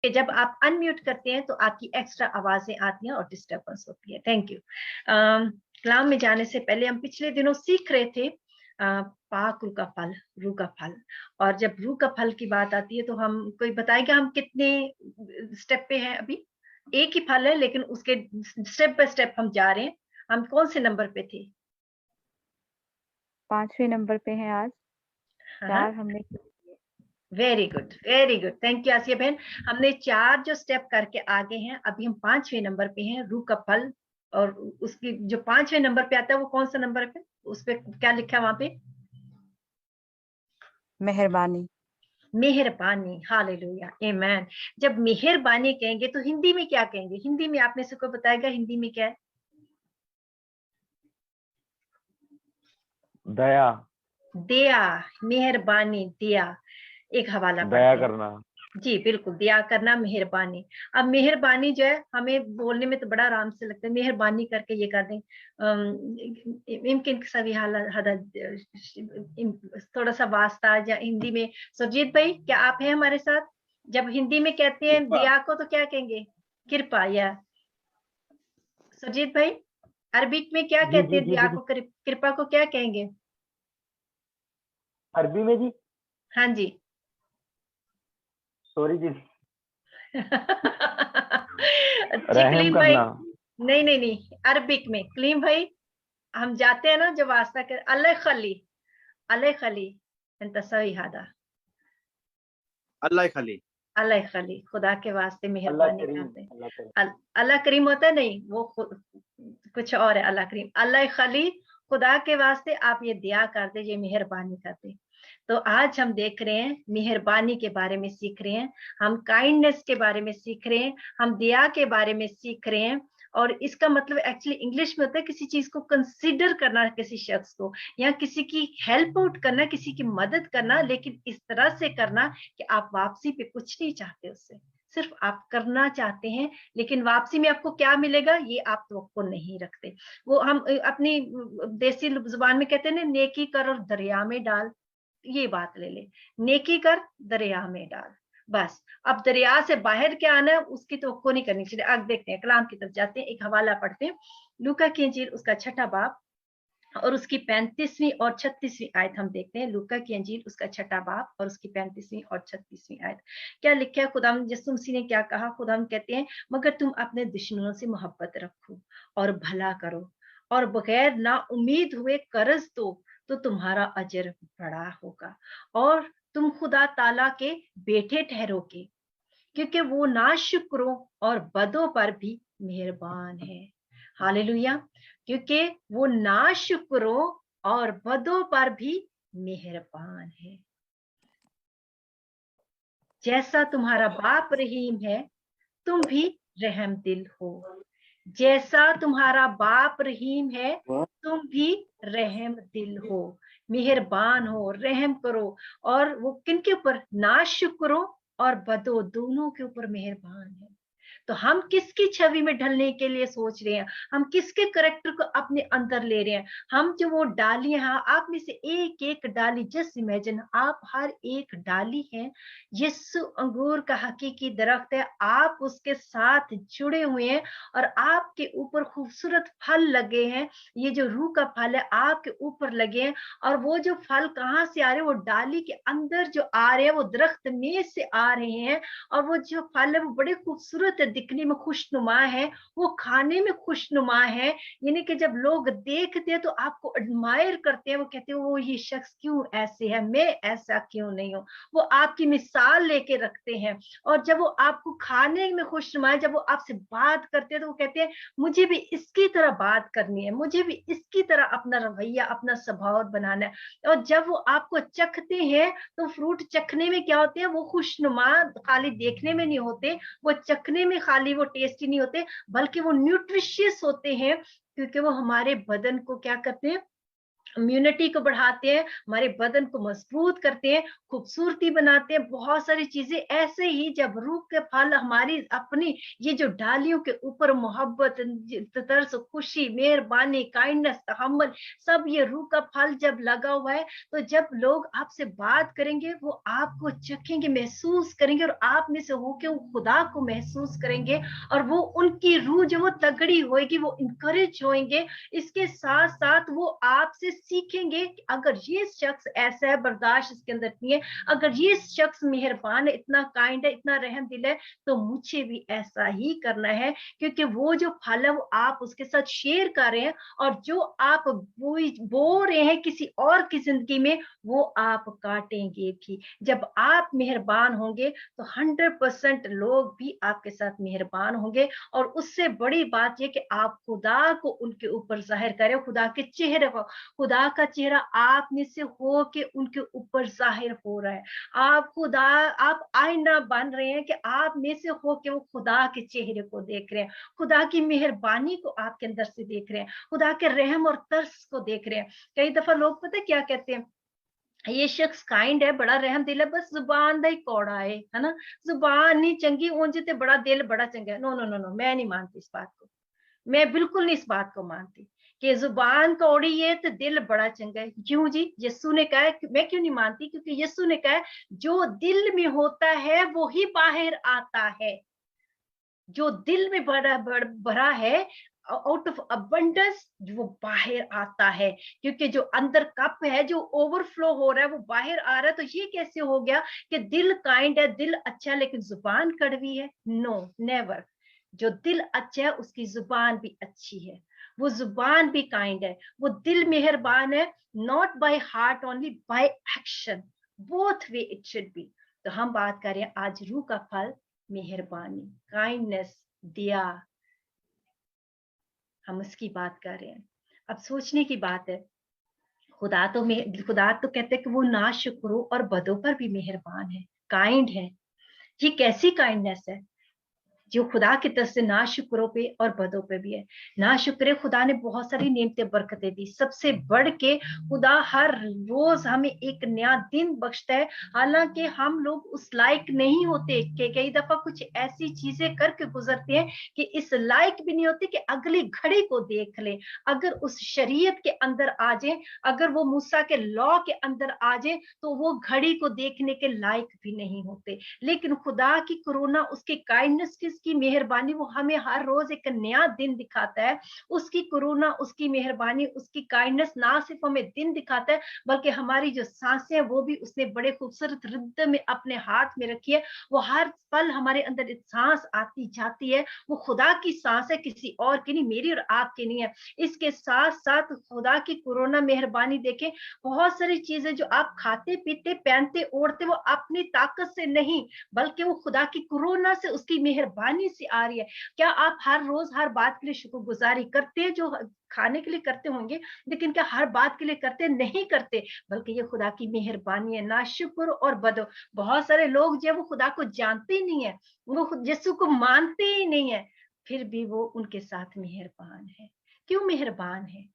कि जब आप अनम्यूट करते हैं तो आपकी एक्स्ट्रा आवाजें आती हैं और डिस्टर्बेंस होती है। Thank you. कलाम में जाने से पहले हम पिछले दिनों सीख रहे थे पाक रू का फल, और जब रू का फल की बात आती है तो हम कोई बताएगा हम कितने स्टेप पे हैं? अभी एक ही फल है लेकिन उसके स्टेप बाय स्टेप हम जा रहे हैं। हम कौन से नंबर पे थे? 5वें नंबर पे हैं आज। हाँ, 4 हमने। Very good, very good, thank you Asiya बहन। हमने 4 जो स्टेप करके आगे हैं, अभी हम 5वें नंबर पे हैं, रू का फल। और उसकी जो 5वें नंबर पे आता है वो कौन सा नंबर पे? उस पे क्या लिखा है वहां पे? मेहरबानी। मेहरबानी। हालेलुया, आमेन। जब मेहरबानी कहेंगे तो हिंदी में क्या कहेंगे? हिंदी में आप में से कोई बताएगा हिंदी में क्या है? दया। दया। मेहरबानी, दया। एक हवाला दया पढ़ते हैं। करना। जी बिल्कुल, दया करना, मेहरबानी। अब मेहरबानी जो है हमें बोलने में तो बड़ा आराम से लगता है, मेहरबानी करके ये कर दें। इनके सभी हालत थोड़ा सा वास्ता या हिंदी में। सुरजीत भाई क्या आप हैं हमारे साथ? जब हिंदी में कहते हैं दया को तो क्या कहेंगे? कृपा। या सुरजीत भाई अरबिक में क्या कहते हैं दया को? कृपा को क्या कहेंगे अरबी में जी? हाँ जी। सॉरी जी। कलीम भाई, करना। नहीं, अरबिक में कलीम भाई हम जाते हैं ना जब वास्ता कर अल्लाह खली, अल्लाह खली انت سوي هذا अल्लाह खली, अल्लाह खली, खुदा के वास्ते मेहरबानी कर दे। अल्लाह अल्लाह करीम होता है? नहीं, वो कुछ और है। अल्लाह करीम, अल्लाह खली, खुदा के वास्ते आप ये दया कर दे, ये मेहरबानी कर दे। तो आज हम देख रहे हैं मेहरबानी के बारे में सीख रहे हैं, हम काइंडनेस के बारे में सीख रहे हैं, हम दया के बारे में सीख रहे हैं। और इसका मतलब एक्चुअली इंग्लिश में होता है किसी चीज को कंसीडर करना, किसी शख्स को या किसी की हेल्प आउट करना, किसी की मदद करना, लेकिन इस तरह से करना कि आप वापसी पे कुछ नहीं चाहते उससे, सिर्फ आप करना चाहते हैं, लेकिन वापसी में आपको क्या मिलेगा ये आप तवक्को नहीं रखते। वो हम अपनी देसी जुबान में कहते हैं ना, नेकी कर और दरिया में डाल। ये बात ले ले, नेकी कर दरिया में डाल, बस। अब दरिया से बाहर क्या आना है उसकी तवक्को नहीं करनी चाहिए। अब देखते हैं, कलाम की तरफ जाते हैं, एक हवाला पढ़ते हैं, लूका की इंजील उसका 6ठा बाब और उसकी 35वीं और 36वीं आयत हम देखते हैं। लूका की अंजील उसका 6ठा बाब और उसकी 35वीं और 36वीं आयत। क्या लिखा है? खुदाम यीशु मसीह ने क्या कहा? खुदाम कहते हैं, मगर तुम अपने दुश्मनों से मोहब्बत रखो और भला करो और बगैर ना उम्मीद हुए कर्ज दो, तो तुम्हारा अजर बड़ा होगा और तुम खुदा ताला के बेटे ठहरोगे, क्योंकि वो नाशुक्रों और बदों पर भी मेहरबान है। हालेलुया, क्योंकि वो नाशुक्रों और बदों पर भी मेहरबान है। जैसा तुम्हारा बाप रहीम है, तुम भी रहम दिल हो। जैसा तुम्हारा बाप रहीम है, तुम भी रहम दिल हो, मेहरबान हो, रहम करो। और वो किनके ऊपर? नाशुक्रों और बदो दोनों के ऊपर मेहरबान है। तो हम किसकी छवि में ढलने के लिए सोच रहे हैं? हम किसके करैक्टर को अपने अंदर ले रहे हैं? हम जो वो डाली हैं, आप में से एक एक डाली, जस्ट इमेजिन आप हर एक डाली हैं, यीशु अंगूर का हकीकी दरख्त है, आप उसके साथ जुड़े हुए हैं और आपके ऊपर खूबसूरत फल लगे हैं। ये जो रूह का फल है आपके ऊपर लगे हैं, और वो जो फल कहाँ से आ रहे हैं? वो डाली के अंदर जो आ रहे हैं, वो दरख्त में से आ रहे हैं। और वो जो फल है वो बड़े खूबसूरत है, दिखने में खुशनुमा है, वो खाने में खुशनुमा है। यानी कि जब लोग देखते हैं तो आपको एडमायर करते हैं, वो कहते हैं वो ये शख्स क्यों ऐसे है, मैं ऐसा क्यों नहीं हूँ। वो आपकी मिसाल लेके रखते हैं। और जब वो आपको खाने में खुशनुमा है, जब वो आपसे बात करते हैं तो वो कहते हैं मुझे भी इसकी तरह बात करनी है, मुझे भी इसकी तरह अपना रवैया, अपना स्वभाव बनाना है। और जब वो आपको चखते हैं तो फ्रूट चखने में क्या होते हैं? वो खुशनुमा खाली देखने में नहीं होते, वो चखने में खाली वो टेस्टी नहीं होते, बल्कि वो न्यूट्रिशियस होते हैं, क्योंकि वो हमारे बदन को क्या करते हैं? इम्यूनिटी को बढ़ाते हैं, हमारे बदन को मजबूत करते हैं, खूबसूरती बनाते हैं, बहुत सारी चीजें। ऐसे ही जब रूह के फल हमारी अपनी ये जो डालियों के ऊपर मोहब्बत, तरस, खुशी, मेहरबानी, काइंडनेस, तहम्मुल, सब ये रूह का फल जब लगा हुआ है, तो जब लोग आपसे बात करेंगे वो आपको चखेंगे, महसूस करेंगे, और आप में से होके वो खुदा को महसूस करेंगे, और वो उनकी रूह जो वो तगड़ी होएगी, वो इंकरेज होएंगे। इसके साथ साथ वो आपसे सीखेंगे कि अगर ये शख्स ऐसा है, बर्दाश्त इसके अंदर नहीं है, अगर ये शख्स मेहरबान है, इतना काइंड है, इतना रहम दिल है, तो मुझे भी ऐसा ही करना है। क्योंकि वो जो फल है वो आप उसके साथ शेयर कर रहे हैं, और जो आप बो रहे हैं किसी और की जिंदगी में, वो आप काटेंगे भी। जब आप मेहरबान होंगे तो 100% लोग भी आपके साथ मेहरबान होंगे। और उससे बड़ी बात यह कि आप खुदा को उनके ऊपर जाहिर करें, खुदा के चेहरे को। खुदा का चेहरा आप में से हो के उनके ऊपर जाहिर हो रहा है। आप आईना बन रहे हैं कि आप में से हो के वो खुदा के चेहरे को देख रहे हैं, खुदा की मेहरबानी को आपके अंदर से देख रहे हैं, खुदा के रहम और तरस को देख रहे हैं। कई दफा लोग पता क्या कहते हैं, ये शख्स काइंड है, बड़ा रहम दिल है, बस जुबान दा ही कौड़ा है ना, जुबान नहीं चंगी, ऊंज ते बड़ा दिल बड़ा चंगा है। नो नो नो नो, मैं नहीं मानती इस बात को, मैं बिल्कुल नहीं इस बात को मानती कि जुबान कौड़ी है तो दिल बड़ा चंगा है। क्यों जी? यीशु ने कहा है। मैं क्यों नहीं मानती? क्योंकि यीशु ने कहा है जो दिल में होता है वो ही बाहर आता है। जो दिल में भरा है, आउट ऑफ अबंडेंस वो बाहर आता है। क्योंकि जो अंदर कप है जो ओवरफ्लो हो रहा है वो बाहर आ रहा है। तो ये कैसे हो गया कि दिल काइंड है, दिल अच्छा है, लेकिन जुबान कड़वी है? No, never. जो दिल अच्छा है उसकी जुबान भी अच्छी है, वो जुबान भी काइंड है, वो दिल मेहरबान है। Not by heart only, by action, both way it should be. तो हम बात कर रहे हैं आज रूह का फल, मेहरबानी, काइंडनेस, दया, हम उसकी बात कर रहे हैं। अब सोचने की बात है, खुदा तो कहते हैं कि वो नाशुक्रों और बदों पर भी मेहरबान है, काइंड है। ये कैसी काइंडनेस है जो खुदा की तरफ से नाशुक्रों पे और बदों पे भी है। नाशुक्र, खुदा ने बहुत सारी नेमतें बरकतें दी, सबसे बढ़ के खुदा हर रोज हमें एक नया दिन बख्शता है। हालांकि हम लोग उस लायक नहीं होते, कि कई दफा कुछ ऐसी चीजें करके गुजरते हैं कि इस लायक भी नहीं होते कि अगली घड़ी को देख ले। अगर उस शरीयत के अंदर आ जाए, अगर वो मूसा के लॉ के अंदर आ जाए, तो वो घड़ी को देखने के लायक भी नहीं होते। लेकिन खुदा की करुणा, उसकी काइंडनेस, उसकी मेहरबानी, वो हमें हर रोज एक नया दिन दिखाता है। उसकी करुणा, उसकी मेहरबानी, उसकी काइंडनेस ना सिर्फ हमें दिन दिखाता है, बल्कि हमारी जो सांसें वो भी उसने बड़े खूबसूरत रिद्म में अपने हाथ में रखी है। वो हर पल हमारे अंदर एक सांस आती जाती है, वो खुदा की सांस है, किसी और की नहीं, मेरी और आपकी नहीं है। इसके साथ साथ खुदा की करुणा मेहरबानी देखें, बहुत सारी चीजें जो आप खाते पीते पहनते ओढ़ते, वो अपनी ताकत से नहीं, बल्कि वो खुदा की करुणा से, उसकी मेहरबानी से आ रही है। क्या आप हर रोज हर बात के लिए शुक्रगुजारी करते हैं? जो खाने के लिए करते होंगे, लेकिन क्या हर बात के लिए करते? नहीं करते। बल्कि ये खुदा की मेहरबानी है। ना शुक्र और बदो, बहुत सारे लोग जो है वो खुदा को जानते ही नहीं है, वो यीशु को मानते ही नहीं है, फिर भी वो उनके साथ मेहरबान है। क्यों मेहरबान है?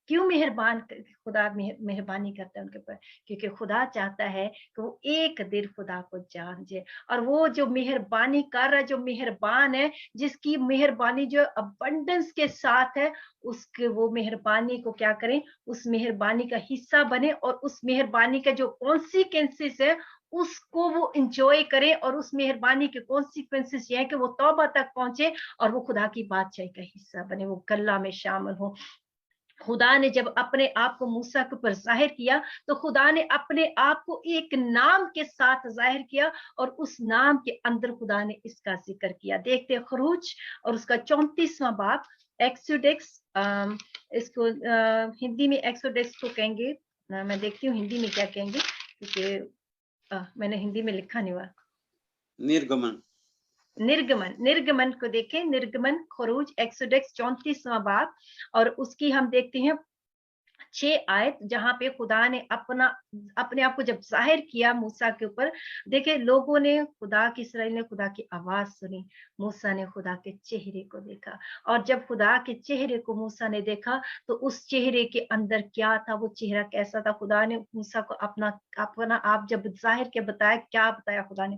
क्यों मेहरबान? खुदा मेहरबानी करता है उनके ऊपर, क्योंकि खुदा चाहता है कि वो एक दिन खुदा को जान जाए। और वो जो मेहरबानी कर रहा है, जो मेहरबान है, जिसकी मेहरबानी जो अबंडेंस के साथ है, उसके वो मेहरबानी को क्या करें? उस मेहरबानी का हिस्सा बने, और उस मेहरबानी का जो कॉन्सिक्वेंसेस है उसको वो इंजॉय करें। और उस मेहरबानी के कॉन्सिक्वेंसेस ये है कि वो तौबा तक पहुंचे और वो खुदा की बादशाही का हिस्सा बने, वो गल्ला में शामिल हो। खुदा ने जब अपने आप को मूसा के ऊपर जाहिर किया, तो खुदा ने अपने आप को एक नाम के साथ जाहिर किया, और उस नाम के अंदर खुदा ने इसका जिक्र किया। देखते हैं खरूज और उसका 34वां बाब, एक्सोडस। इसको हिंदी में एक्सोडस को कहेंगे, मैं देखती हूँ हिंदी में क्या कहेंगे, क्योंकि मैंने हिंदी में लिखा नहीं हुआ। निर्गमन। निर्गमन को देखें, निर्गमन, खरूज, एक्सोडस 34वां बाब, और उसकी हम देखते हैं 6 आयत जहां पे खुदा ने अपने आप को जब जाहिर किया मूसा के ऊपर। देखिए, लोगों ने खुदा की, इसराइल ने खुदा की आवाज सुनी, मूसा ने खुदा के चेहरे को देखा। और जब खुदा के चेहरे को मूसा ने देखा तो उस चेहरे के अंदर क्या था, वो चेहरा कैसा था, खुदा ने मूसा को अपना अपना आप जब जाहिर के बताया, क्या बताया खुदा ने,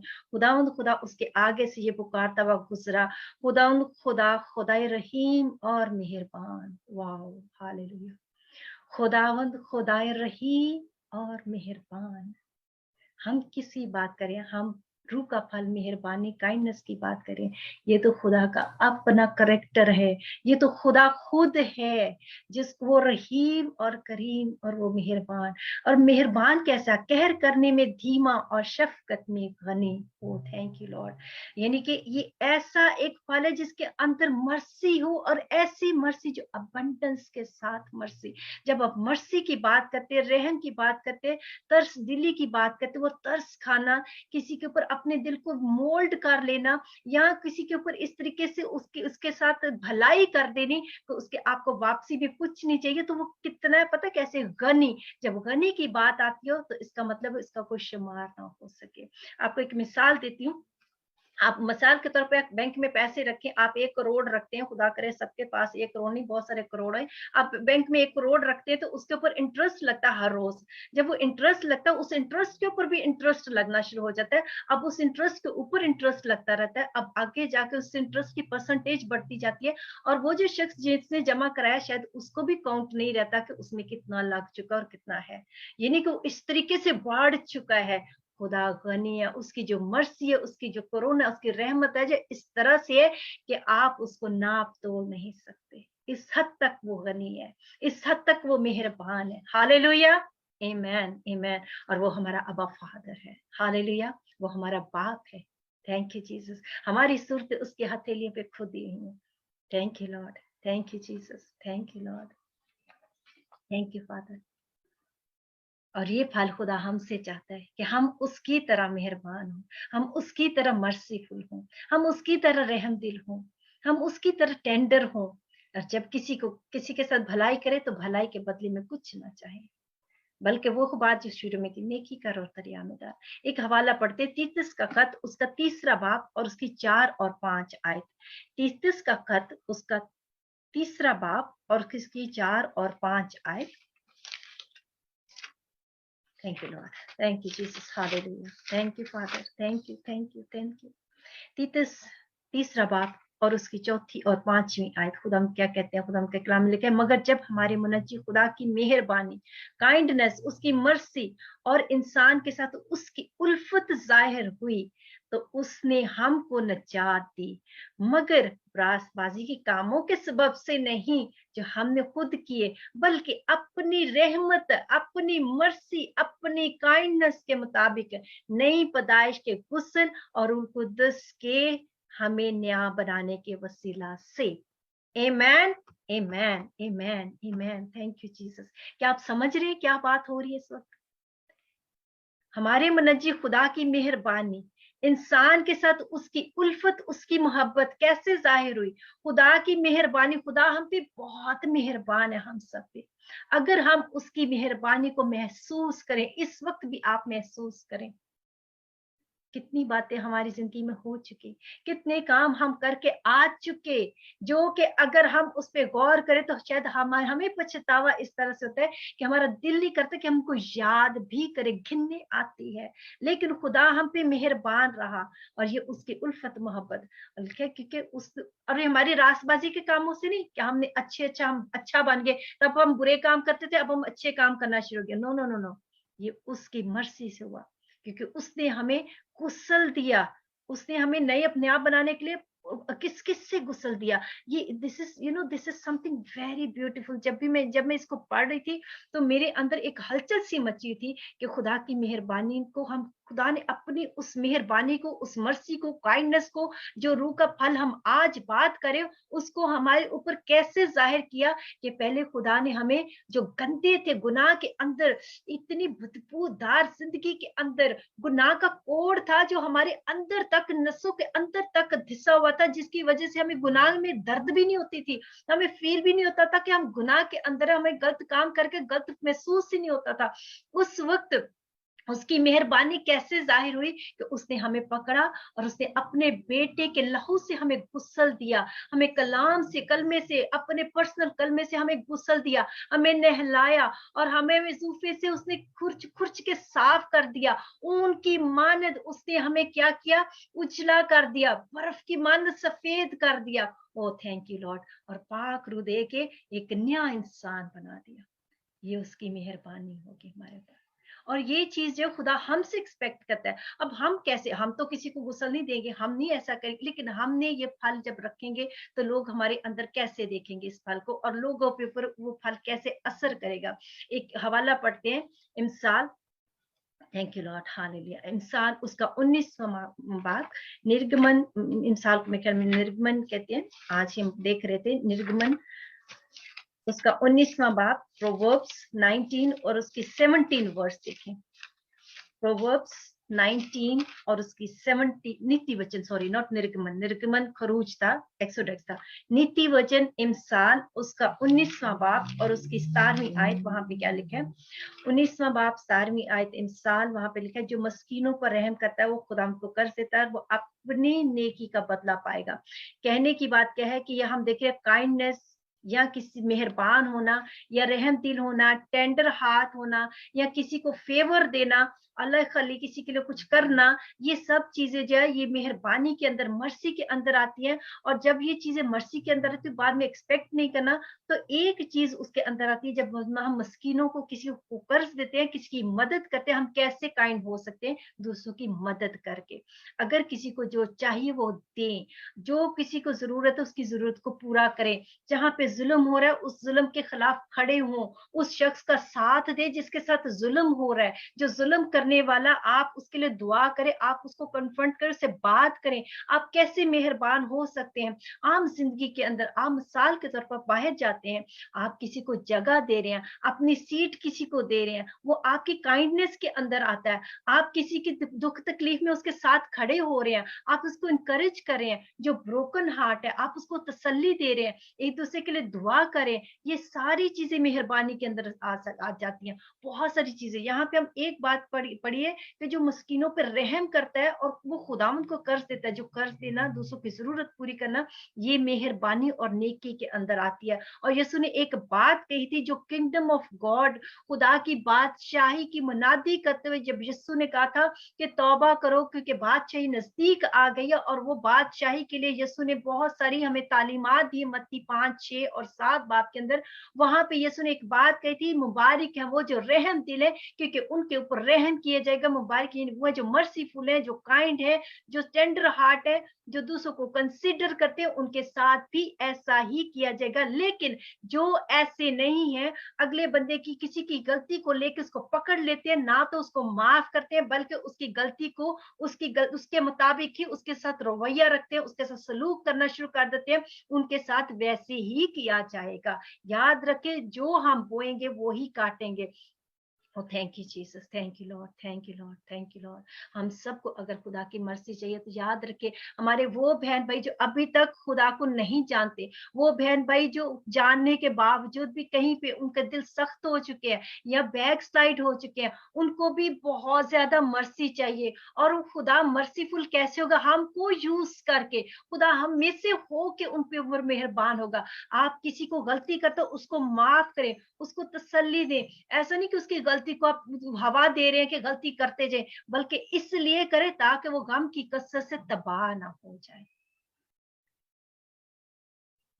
खुदा उसके आगे से ये पुकारता हुआ गुजरा, खुदा खुदाए रहीम और मेहरबान। Wow, hallelujah. खुदावंद खुदाए रहीम और मेहरबान। हम किसी बात करें, हम रूह का फल मेहरबानी, काइंडनेस की बात करें, ये तो खुदा का अपना करेक्टर है, ये तो खुदा खुद है, जिसको वो रहीम और करीम और वो मेहरबान। और मेहरबान कैसा, कहर करने में धीमा और शफकत में गनी। ओ थैंक यू लॉर्ड। यानी कि ये ऐसा एक फल है जिसके अंदर मर्सी हो, और ऐसी मर्सी जो अबंडेंस के साथ मर्सी। जब आप मर्सी की बात करते, रहम की बात करते, तरस दिली की बात करते, वो तरस खाना, किसी के ऊपर अपने दिल को मोल्ड कर लेना, या किसी के ऊपर इस तरीके से उसके साथ भलाई कर देनी तो उसके आपको वापसी भी कुछ नहीं चाहिए, तो वो कितना है पता, कैसे गनी। जब गनी की बात आती हो तो इसका मतलब इसका कोई शुमार ना हो सके। आपको एक मिसाल देती हूँ। आप मिसाल के तौर पे बैंक में पैसे रखें, आप 1 करोड़ रखते हैं, खुदा करे सबके पास 1 करोड़ नहीं, बहुत सारे करोड़ है। आप बैंक में 1 करोड़ रखते हैं तो उसके ऊपर इंटरेस्ट लगता है हर रोज। जब वो इंटरेस्ट लगता है, उस इंटरेस्ट के ऊपर भी इंटरेस्ट लगना शुरू हो जाता है। अब उस इंटरेस्ट के ऊपर इंटरेस्ट लगता रहता है, अब आगे जाके उस इंटरेस्ट की परसेंटेज बढ़ती जाती है, और वो जो शख्स जिसने जमा कराया शायद उसको भी काउंट नहीं रहता कि उसमें कितना लग चुका और कितना है। यानी कि वो इस तरीके से बढ़ चुका है। खुदा गनी है, उसकी जो मर्सी है, उसकी जो करुणा है, उसकी रहमत है, जो इस तरह से है कि आप उसको नाप तोल नहीं सकते। इस हद तक वो गनी है, इस हद तक वो मेहरबान है। हालेलुया, आमीन आमीन। और वो हमारा अबा फादर है। हालेलुया, वो हमारा बाप है। Thank you Jesus. हमारी सूरत उसके हथेलियों पे खुदी हुई है। Thank you Lord, thank you Jesus, thank you Lord, thank you father. और ये फल खुदा हमसे चाहता है कि हम उसकी तरह मेहरबान हों, हम उसकी तरह मर्सीफुल हों, हम उसकी तरह रहम दिल हों, हम उसकी तरह टेंडर हों। और जब किसी के साथ भलाई करे तो भलाई के बदले में कुछ ना चाहे, बल्कि वो बात जो शुरू में की, नेकी कर और तरियामेदार। एक हवाला पढ़ते, तीतुस का खत उसका 3रा बाब और उसकी 4 और 5 आयत। तीतुस का खत उसका 3रा बाब और उसकी 4 और 5 आयत। Thank you, Lord. Thank you, Jesus. Hallelujah. Thank you, Father. Thank you, thank you, thank you. तीतुस 3रा बाब और उसकी 4थी और 5वीं आयत। खुदा हम क्या कहते हैं, खुदा हम के कलाम में लिखा है, मगर जब हमारे मुनज्जी खुदा की मेहरबानी, काइंडनेस, उसकी मर्सी और इंसान के साथ उसकी उल्फत जाहिर हुई तो उसने हमको नजात दी, मगर रासबाजी के कामों के सबब से नहीं जो हमने खुद किए, बल्कि अपनी रहमत, अपनी मर्सी, अपनी काइंडनेस के मुताबिक नई पैदाइश के गुस्ल और कुदस के हमें न्याय बनाने के वसीला से। Amen amen amen amen. Thank you Jesus. क्या आप समझ रहे हैं क्या बात हो रही है इस वक्त? हमारे मुनज्जी खुदा की मेहरबानी, इंसान के साथ उसकी उल्फत, उसकी मोहब्बत कैसे जाहिर हुई। खुदा की मेहरबानी, खुदा हम पे बहुत मेहरबान है, हम सब पे। अगर हम उसकी मेहरबानी को महसूस करें, इस वक्त भी आप महसूस करें, कितनी बातें हमारी जिंदगी में हो चुकी, कितने काम हम करके आ चुके, जो कि अगर हम उस पर गौर करें तो शायद हमें पछतावा इस तरह से होता है कि हमारा दिल नहीं करता कि हमको याद भी करे, घिनने आती है। लेकिन खुदा हम पे मेहरबान रहा, और ये उसकी उल्फत मोहब्बत, क्योंकि उस, और हमारी रासबाजी के कामों से नहीं कि हमने हम अच्छा बन गए, तब हम बुरे काम करते थे, अब हम अच्छे काम करना शुरू हो गए। नो नो नो नो, ये उसकी मर्जी से हुआ, क्योंकि उसने हमें गुस्ल दिया, उसने हमें नए अपने आप बनाने के लिए किस किस से गुस्ल दिया। ये this is something very beautiful. जब मैं इसको पढ़ रही थी तो मेरे अंदर एक हलचल सी मची थी कि खुदा की मेहरबानी को हम खुदा ने अपनी उस मेहरबानी को, उस मर्सी को, काइंडनेस को, जो रूह का फल हम आज बात करें, उसको हमारे ऊपर कैसे जाहिर किया कि पहले खुदा ने हमें जो गंदे थे, गुनाह के अंदर, इतनी बदबूदार जिंदगी के अंदर गुनाह का कोड़ था जो हमारे अंदर तक, नसों के अंदर तक धंसा हुआ था, जिसकी वजह से हमें गुनाह में दर्द भी नहीं होती थी, हमें फील भी नहीं होता था कि हम गुनाह के अंदर, हमें गलत काम करके गलत महसूस ही नहीं होता था। उस वक्त उसकी मेहरबानी कैसे जाहिर हुई कि उसने हमें पकड़ा और उसने अपने बेटे के लहू से हमें गुस्ल दिया, हमें कलाम से, कलमे से, अपने पर्सनल कलमे से हमें गुस्ल दिया, हमें नहलाया और हमें वजूफे से उसने खुर्च खुर्च के साफ कर दिया। उनकी मानद उसने हमें क्या किया, उजला कर दिया, बर्फ की मानद सफेद कर दिया। ओ थैंक यू लॉर्ड। और पाक रूह दे के एक नया इंसान बना दिया। ये उसकी मेहरबानी होगी हमारे ऊपर। और ये चीज जो खुदा हमसे एक्सपेक्ट करता है, अब हम कैसे, हम तो किसी को गुस्ल नहीं देंगे, हम नहीं ऐसा करेंगे, लेकिन हमने ये फल जब रखेंगे तो लोग हमारे अंदर कैसे देखेंगे इस फल को, और लोगों के ऊपर वो फल कैसे असर करेगा। एक हवाला पढ़ते हैं, इमसाल, थैंक यू लॉर्ड, हालेलुया। इमसाल उसका 19वां बाब, निर्गमन, इमसाल को मैं ख्याल में निर्गमन कहते हैं, आज हम देख रहे थे निर्गमन उसका 19वां बाब, प्रोवर्ब्स 19 और उसकी 17 वर्स देखें। प्रोवर्ब्स 19 और उसकी 70, नीति वचन, सॉरी नॉट निर्गमन, निर्गमन खरूज था, एक्सोडस था। नीति वचन इमसाल उसका 19वां बाब और उसकी 17वीं आयत, वहां पे क्या लिखा है, 19वां बाब 17वीं आयत इमसाल, वहां पे लिखा है, जो मस्कीनों पर रहम करता है वो खुदा को कर्ज देता है, वो अपनी नेकी का बदला पाएगा। कहने की बात क्या है कि यह हम देखें, काइंडनेस या किसी मेहरबान होना, या रहम दिल होना, टेंडर हाथ होना, या किसी को फेवर देना, अल्लाह खली किसी के लिए कुछ करना, ये सब चीजें जो है ये मेहरबानी के अंदर, मर्सी के अंदर आती है। और जब ये चीजें मर्सी के अंदर आती है, बाद में एक्सपेक्ट नहीं करना, तो एक चीज उसके अंदर आती है, जब हम मस्कीनों को, किसी को कर्ज देते हैं, किसी की मदद करते हैं, हम कैसे काइंड हो सकते हैं, दूसरों की मदद करके। अगर किसी को जो चाहिए वो दें, जो किसी को जरूरत है उसकी जरूरत को पूरा करें, जहां पे जुल्म हो रहा है उस जुल्म के खिलाफ खड़े हों, उस शख्स का साथ दे जिसके साथ जुल्म हो रहा है, जो जुल्म करने वाला, आप उसके लिए दुआ करें, आप उसको कन्फ्रंट करें, उससे बात करें। आप कैसे मेहरबान हो सकते हैं आम जिंदगी के अंदर, आम मिसाल के तौर पर बाहर जाते हैं, आप किसी को जगह दे रहे हैं, अपनी सीट किसी को दे रहे हैं, वो आपकी काइंडनेस के अंदर आता है। आप किसी की दुख तकलीफ में उसके साथ खड़े हो रहे हैं, आप उसको इंकरेज कर रहे हैं, जो ब्रोकन हार्ट है आप उसको तसल्ली दे रहे हैं, एक दूसरे के लिए दुआ करें। ये सारी चीजें मेहरबानी के अंदर आ जाती हैं। बहुत सारी चीजें, यहाँ पे हम एक बात पढ़िए कि जो मस्कीनों पर रहम करता है और वो खुदावंद को कर्ज देता है, जो कर्ज देना, दूसरों की जरूरत पूरी करना, ये मेहरबानी और नेकी के अंदर आती है। और यीशु ने एक बात कही थी, जो किंगडम ऑफ गॉड, खुदा की बादशाही की मुनादी करते हुए, जब यीशु ने कहा था कि तौबा करो क्योंकि बादशाही नजदीक आ गई है, और वो बादशाही के लिए यीशु ने बहुत सारी हमें तालीमात दी, मत्ती 5, 6 और 7 बाब के अंदर। वहां पे यीशु ने एक बात कही थी, मुबारक है वो जो रहम दिल है क्योंकि उनके ऊपर रहम किया जाएगा। मुबारक वो जो मर्सीफुल है, जो काइंड है, जो टेंडर हार्ट है, जो दूसरों को कंसीडर करते हैं, उनके साथ भी ऐसा ही किया जाएगा। लेकिन जो ऐसे नहीं है, अगले बंदे की किसी की गलती को लेकर उसको पकड़ लेते हैं, ना तो उसको माफ करते हैं बल्कि उसकी गलती को उसके मुताबिक ही उसके साथ रवैया रखते हैं, उसके साथ सलूक करना शुरू कर देते हैं, उनके साथ वैसे ही किया जाएगा। याद रखें, जो हम बोएंगे वो ही काटेंगे। Oh, thank you, Jesus. Thank you, Lord. Thank you, Lord. Thank you, Lord. हम सबको अगर खुदा की मर्जी चाहिए तो याद रखें, हमारे वो बहन भाई जो अभी तक खुदा को नहीं जानते, वो बहन भाई जो जानने के बावजूद भी कहीं पे उनका दिल सख्त हो चुके हैं या बैक स्लाइड हो चुके हैं, उनको भी बहुत ज्यादा मर्सी चाहिए। और वो खुदा मर्सीफुल कैसे होगा, हमको यूज करके खुदा हम में से हो के उन पे ऊपर मेहरबान होगा। आप किसी को गलती करते हो उसको माफ करें, उसको तसल्ली दें। ऐसा नहीं कि उसकी गलती को आप हवा दे रहे हैं कि गलती करते जाए, बल्कि इसलिए करें ताकि वो गम की कसरत से तबाह ना हो जाए।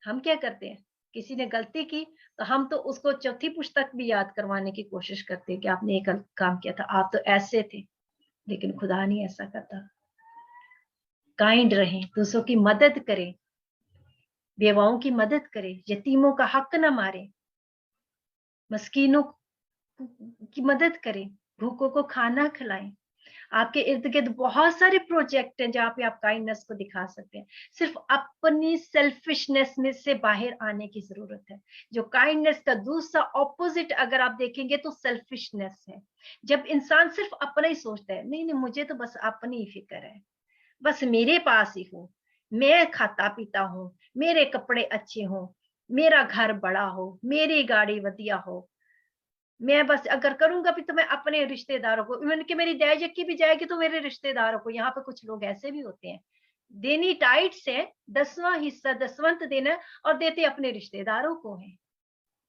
हम क्या करते हैं, किसी ने गलती की तो हम तो उसको चौथी पुस्तक भी याद करवाने की कोशिश करते हैं कि आपने एक काम किया था, आप तो ऐसे थे। लेकिन खुदा नहीं ऐसा करता। काइंड रहें, दूसरों की मदद करें, बेवाओं की मदद करें, यतीमों का हक ना मारें, मस्कीनों की मदद करें, भूखों को खाना खिलाएं। आपके इर्द गिर्द बहुत सारे प्रोजेक्ट हैं जहाँ पे आप काइंडनेस को दिखा सकते हैं। सिर्फ अपनी सेल्फिशनेस में से बाहर आने की जरूरत है। जो काइंडनेस का दूसरा ऑपोजिट अगर आप देखेंगे तो सेल्फिशनेस है। जब इंसान सिर्फ अपना ही सोचता है, नहीं नहीं मुझे तो बस अपनी ही फिक्र है, बस मेरे पास ही हो, मैं खाता पीता हूँ, मेरे कपड़े अच्छे हो, मेरा घर बड़ा हो, मेरी गाड़ी वधिया हो, मैं बस अगर करूंगा भी तो मैं अपने रिश्तेदारों को, इवन कि मेरी दया जक्की भी जाएगी तो मेरे रिश्तेदारों को। यहाँ पे कुछ लोग ऐसे भी होते हैं, देनी टाइट से 10वां हिस्सा दसवंत देना और देते अपने रिश्तेदारों को है।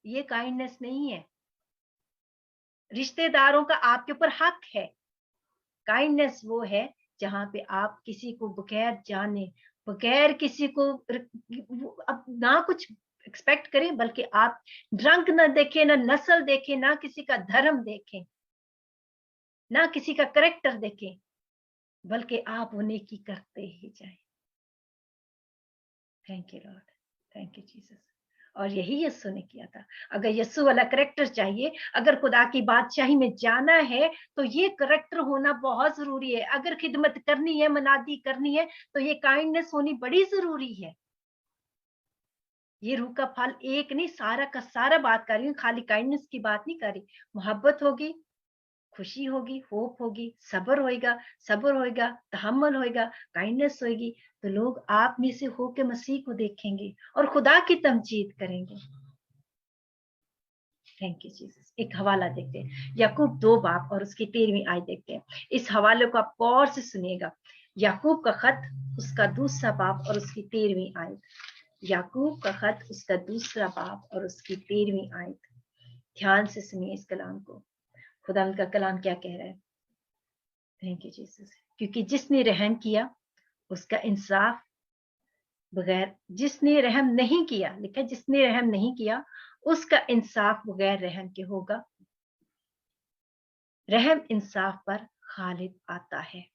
ये काइंडनेस नहीं है। रिश्तेदारों का आपके ऊपर हक है। काइंडनेस वो है जहां पे आप किसी को बगैर जाने, बगैर किसी को अब ना कुछ एक्सपेक्ट करें, बल्कि आप ड्रंक ना देखें, ना नस्ल देखें, ना किसी का धर्म देखें, ना किसी का करेक्टर देखें, बल्कि आप उन्हें की करते ही जाएं। Thank you Lord, thank you Jesus. और यही यस्सु ने किया था। अगर यस्सु वाला करेक्टर चाहिए, अगर खुदा की बादशाही में जाना है, तो ये करेक्टर होना बहुत जरूरी है। अगर खिदमत करनी है, मनादी करनी है, तो ये काइंडनेस होनी बड़ी जरूरी है। ये रूह का फल एक नहीं, सारा का सारा बात कर रही हूँ, खाली काइंडनेस की बात नहीं कर रही। मोहब्बत होगी, खुशी होगी, होप होगी, सब्र होएगा, तहम्मुल होएगा, काइंडनेस होएगी, तो लोग आप में से होके मसीह को देखेंगे और खुदा की तमजीद करेंगे। Thank you Jesus. एक हवाला देखते हैं, याकूब 2 बाब और उसकी 13वीं आयत देखते हैं। इस हवाले को आप गौर से सुनिएगा। याकूब का खत, उसका दूसरा बाब और उसकी 13वीं आयत। याकूब का खत, उसका दूसरा बाब और उसकी 13वीं आयत। ध्यान से सुनिए इस कलाम को। खुदा का कलाम क्या कह रहा है। Thank you Jesus. क्योंकि जिसने रहम किया उसका इंसाफ बगैर, जिसने रहम नहीं किया, लिखा है जिसने रहम नहीं किया उसका इंसाफ बगैर रहम के होगा। रहम इंसाफ पर गालिब आता है।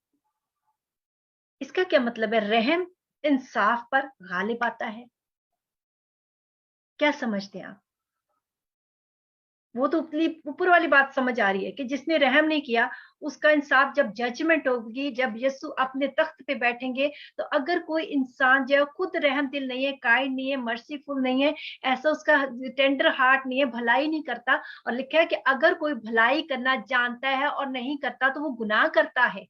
इसका क्या मतलब है? रहम इंसाफ पर गालिब आता है। क्या समझते हैं आप? वो तो ऊपर वाली बात समझ आ रही है कि जिसने रहम नहीं किया उसका इंसाफ, जब जजमेंट होगी, जब यीशु अपने तख्त पे बैठेंगे, तो अगर कोई इंसान जो खुद रहम दिल नहीं है, काइंड नहीं है, मर्सीफुल नहीं है, ऐसा उसका टेंडर हार्ट नहीं है, भलाई नहीं करता, और लिखा है कि अगर कोई भलाई करना जानता है और नहीं करता तो वो गुनाह करता है।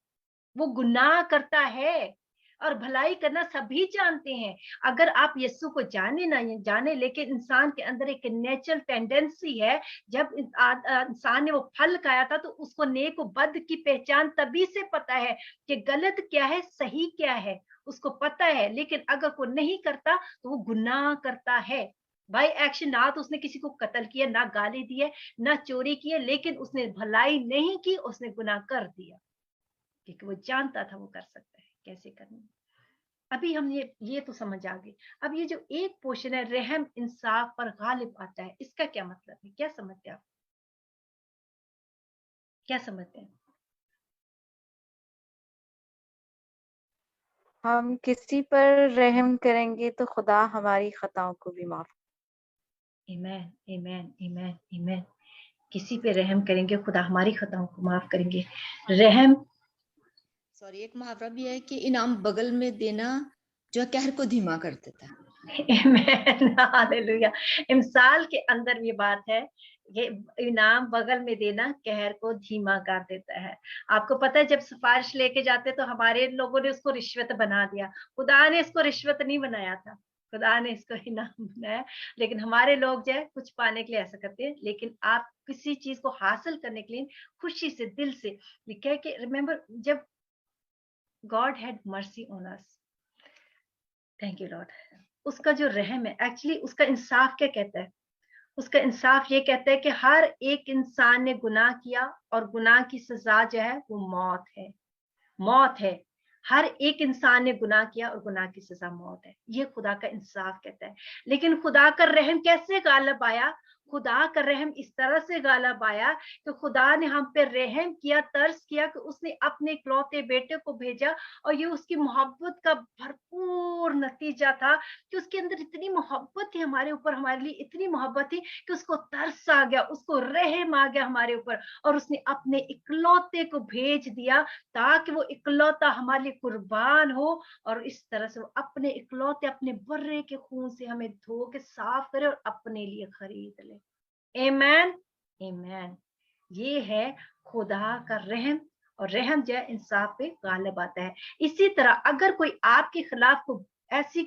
वो गुनाह करता है। और भलाई करना सभी जानते हैं। अगर आप यीशु को जाने ना जाने, लेकिन इंसान के अंदर एक नेचुरल टेंडेंसी है। जब इंसान ने वो फल खाया था तो उसको नेक व बद की पहचान तभी से पता है कि गलत क्या है, सही क्या है, उसको पता है। लेकिन अगर वो नहीं करता तो वो गुनाह करता है बाय एक्शन। ना तो उसने किसी को कत्ल किया, ना गाली दी है, ना चोरी की है, लेकिन उसने भलाई नहीं की, उसने गुनाह कर दिया, क्योंकि वो जानता था वो कर सकता है, कैसे करना। अभी हम ये तो समझ आ गए। अब ये जो एक पोर्शन है, रहम इंसाफ पर गालिब आता है, इसका क्या मतलब है? क्या समझते हैं आप? क्या समझते हैं? हम किसी पर रहम करेंगे तो खुदा हमारी खताओं को भी माफ। आमीन, आमीन, आमीन, आमीन। किसी पे रहम करेंगे, खुदा हमारी खताओं को माफ करेंगे। रहम, सॉरी, एक मुहावरा भी है कि इनाम बगल में देना जो कहर को धीमा कर देता है। आमीन, हालेलुया। मिसाल के अंदर ये बात है, ये इनाम बगल में देना कहर को धीमा कर देता है। आपको पता है, जब सिफारिश लेके जाते तो हमारे लोगों ने उसको रिश्वत बना दिया। खुदा ने इसको रिश्वत नहीं बनाया था, खुदा ने इसको इनाम बनाया। लेकिन हमारे लोग जो है कुछ पाने के लिए ऐसा करते हैं। लेकिन आप किसी चीज को हासिल करने के लिए खुशी से, दिल से, लिखा है कि रिमेम्बर, जब God had mercy on us, thank you Lord, उसका जो रहम है, एक्चुअली उसका इंसाफ क्या कहता है? उसका इंसाफ ये कहता है कि हर एक इंसान ने गुनाह किया और गुनाह की सजा जो है वो मौत है। मौत है। हर एक इंसान ने गुनाह किया और गुनाह की सजा मौत है। ये खुदा का इंसाफ कहता है। लेकिन खुदा का रहम कैसे गालिब आया? खुदा का रहम इस तरह से गालिब आया कि खुदा ने हम पे रहम किया, तरस किया कि उसने अपने इकलौते बेटे को भेजा। और ये उसकी मोहब्बत का भरपूर नतीजा था कि उसके अंदर इतनी मोहब्बत थी हमारे ऊपर, हमारे लिए इतनी मोहब्बत थी कि उसको तरस आ गया, उसको रहम आ गया हमारे ऊपर, और उसने अपने इकलौते को भेज दिया ताकि वो इकलौता हमारे लिए कुर्बान हो, और इस तरह से वो अपने इकलौते अपने बर्रे के खून से हमें धो के साफ करे और अपने लिए खरीद ले। आमीन, आमीन। ये है खुदा का रहम, और रहम जो है इंसाफ पे गालिब आता है। इसी तरह अगर कोई आपके खिलाफ को ऐसी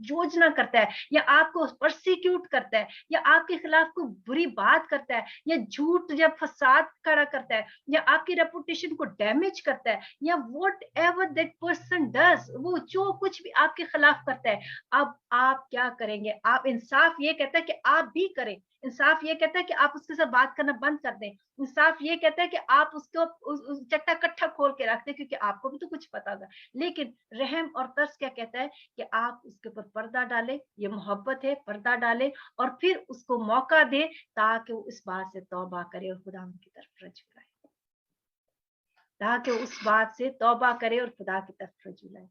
योजना करता है, या आपको परसिक्यूट करता है, या आपके खिलाफ कोई बुरी बात करता है, या झूठ जब फसाद खड़ा करता है, या आपकी रेपुटेशन को डैमेज करता है, या what ever that person does, वो जो कुछ भी आपके खिलाफ करता है, अब आप क्या करेंगे? आप, इंसाफ ये कहता है कि आप भी करें, इंसाफ ये कहता है कि आप उसके साथ बात करना बंद कर दें, इंसाफ ये कहता है कि आप उसको उस चट्टा कट्ठा खोल के रख दें, क्योंकि आपको भी तो कुछ पता होगा। लेकिन रहम और तरस क्या कहता है कि आप उसके ऊपर पर्दा डालें, ये मोहब्बत है, पर्दा डालें, और फिर उसको मौका दे ताकि वो इस बात से तौबा करे और खुदा की तरफ रजू लाए, ताकि उस बात से तौबा करे और खुदा की तरफ रजू लाए।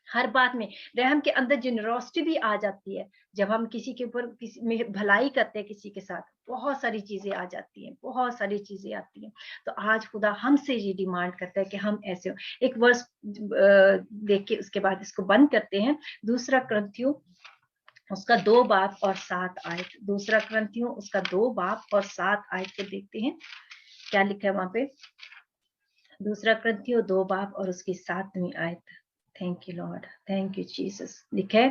हर बात में रहम के अंदर जेनरोसिटी भी आ जाती है। जब हम किसी के ऊपर किसी में भलाई करते हैं, किसी के साथ बहुत सारी चीजें आ जाती हैं, बहुत सारी चीजें आती हैं। तो आज खुदा हमसे ये डिमांड करता है कि हम ऐसे हो। एक वर्स देख के उसके बाद इसको बंद करते हैं। दूसरा क्रंथियों उसका 2 बाब और 7 आयत, दूसरा क्रंथियों उसका 2 बाब और 7 आयत को देखते हैं क्या लिखा है वहां पे। दूसरा क्रंथियों 2 बाब और उसकी 7वीं आयत। Thank you Lord, thank you Jesus. लिखा है,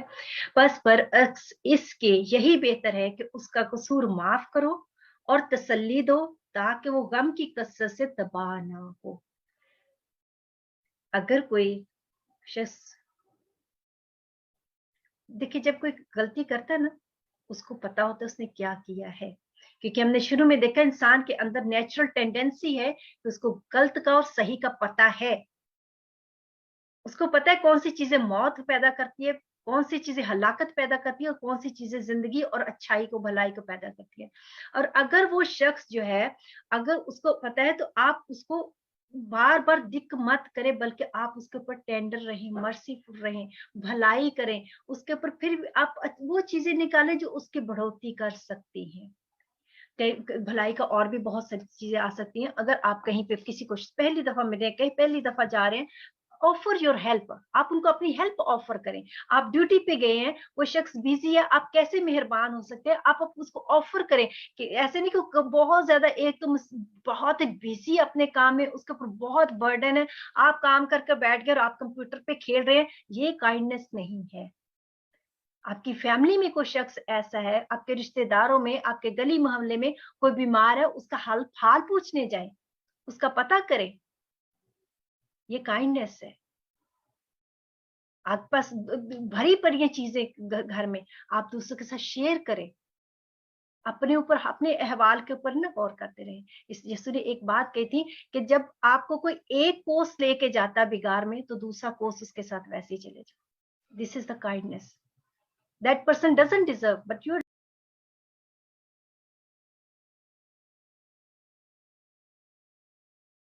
बस बरअक्स इसके यही बेहतर है कि उसका कसूर माफ करो और तसल्ली दो ताकि वो गम की कसरत से तबाह ना हो। अगर कोई शख्स, देखिए जब कोई गलती करता है ना, उसको पता होता है उसने क्या किया है, क्योंकि हमने शुरू में देखा इंसान के अंदर नेचुरल टेंडेंसी है कि उसको गलत का और सही का पता है। उसको पता है कौन सी चीजें मौत पैदा करती है, कौन सी चीजें हलाकत पैदा करती है, और कौन सी चीजें जिंदगी और अच्छाई को, भलाई को पैदा करती है। और अगर वो शख्स जो है, अगर उसको पता है, तो आप उसको बार बार दिक मत करें, बल्कि आप उसके ऊपर टेंडर रहें, मर्सीफुल रहें, भलाई करें उसके ऊपर। फिर भी आप वो चीजें निकालें जो उसकी बढ़ोतरी कर सकती हैं। भलाई का और भी बहुत सारी चीजें आ सकती हैं। अगर आप कहीं पे किसी को पहली दफा मिले, कहीं पहली दफा जा रहे हैं, ऑफर योर हेल्प, आप उनको अपनी हेल्प ऑफर करें। आप ड्यूटी पे गए हैं, वो शख्स बिजी है, आप कैसे मेहरबान हो सकते हैं, आप उसको ऑफर करें। कि ऐसे नहीं कि बहुत ज्यादा, एक तो बहुत बिजी अपने काम में, उसके ऊपर बहुत बर्डन है, आप काम करके बैठ गए और आप कंप्यूटर पे खेल रहे हैं, ये काइंडनेस नहीं है। आपकी फैमिली में कोई शख्स ऐसा है, आपके रिश्तेदारों में, आपके गली मोहल्ले में कोई बीमार है, उसका हाल पूछने जाए, उसका पता करें, ये काइंडनेस है। आपके पास भरी पड़ी चीजें घर में, आप दूसरों के साथ शेयर करें, अपने ऊपर, अपने अहवाल के ऊपर ना गौर करते रहे। इस यीशु ने एक बात कही थी कि जब आपको कोई एक कोस लेके जाता बिगाड़ में, तो दूसरा कोस उसके साथ वैसे ही चले जाओ। This is the kindness. That person doesn't deserve, but you're